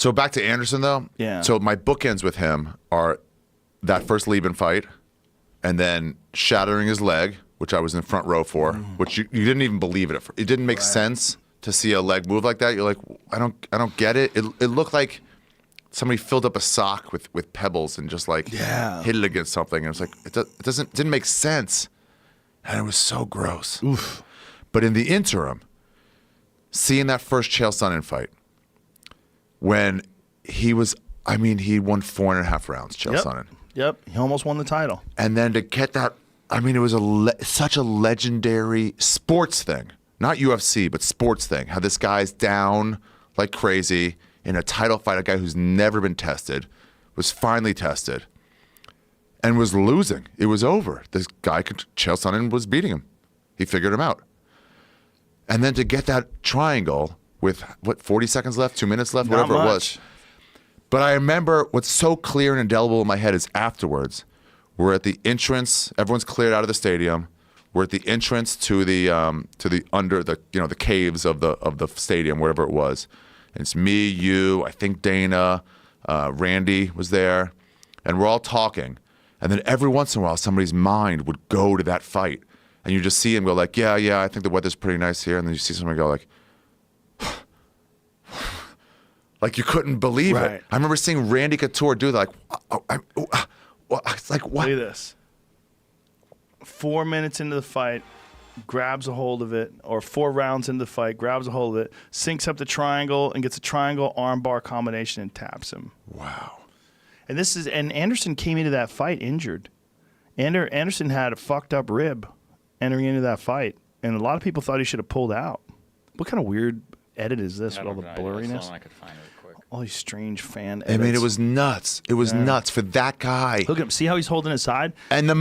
So back to Anderson, though. Yeah. So my bookends with him are that first Lieben fight and then shattering his leg, which I was in front row for, which you didn't even believe it. It didn't make sense to see a leg move like that. You're like, I don't get it. It looked like somebody filled up a sock with pebbles and just like hit it against something. And it's like, it didn't make sense. And it was so gross. Oof. But in the interim, seeing that first Chael Sonnen fight, when he won 4.5 rounds, Chael Sonnen. Yep, he almost won the title. And then to get that, I mean, it was such a legendary sports thing. Not UFC, but sports thing. How this guy's down like crazy in a title fight, a guy who's never been tested, was finally tested, and was losing. It was over. This guy, Chael Sonnen, was beating him. He figured him out. And then to get that triangle with, 40 seconds left, 2 minutes left, whatever it was. But I remember what's so clear and indelible in my head is afterwards, we're at the entrance, everyone's cleared out of the stadium. We're at the entrance to the the caves of the stadium, wherever it was. And it's me, you, I think Dana, Randy was there, and we're all talking. And then every once in a while, somebody's mind would go to that fight, and you just see him go like, yeah, I think the weather's pretty nice here, and then you see somebody go like, like you couldn't believe it. I remember seeing Randy Couture do that, it's like what? Look at this. 4 minutes into the fight, grabs a hold of it, or 4 rounds into the fight, grabs a hold of it, syncs up the triangle, and gets a triangle armbar combination and taps him. Wow. And Anderson came into that fight injured. Anderson had a fucked up rib entering into that fight, and a lot of people thought he should have pulled out. What kind of weird edit is this with all the blurriness? I could find it quick. All these strange fan edits. I mean, it was nuts. It was nuts for that guy. Look at him. See how he's holding his side? And that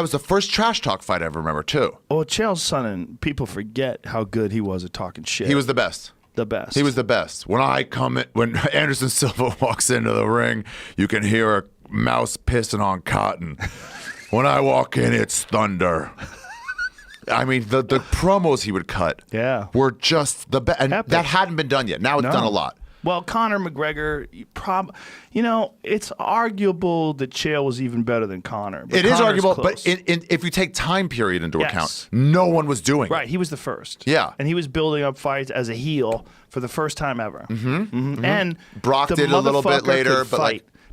was the first trash talk fight I ever remember, too. Oh, Chael Sonnen, people forget how good he was at talking shit. He was the best. The best. He was the best. When Anderson Silva walks into the ring, you can hear a mouse pissing on cotton. When I walk in, it's thunder. I mean, the promos he would cut were just the best. And that hadn't been done yet. Now it's done a lot. Well, Conor McGregor, it's arguable that Chael was even better than Conor. It is arguable, but if you take time period into account, no one was doing it. Right, he was the first. Yeah. And he was building up fights as a heel for the first time ever. Mm-hmm. And Brock did a little bit later, but like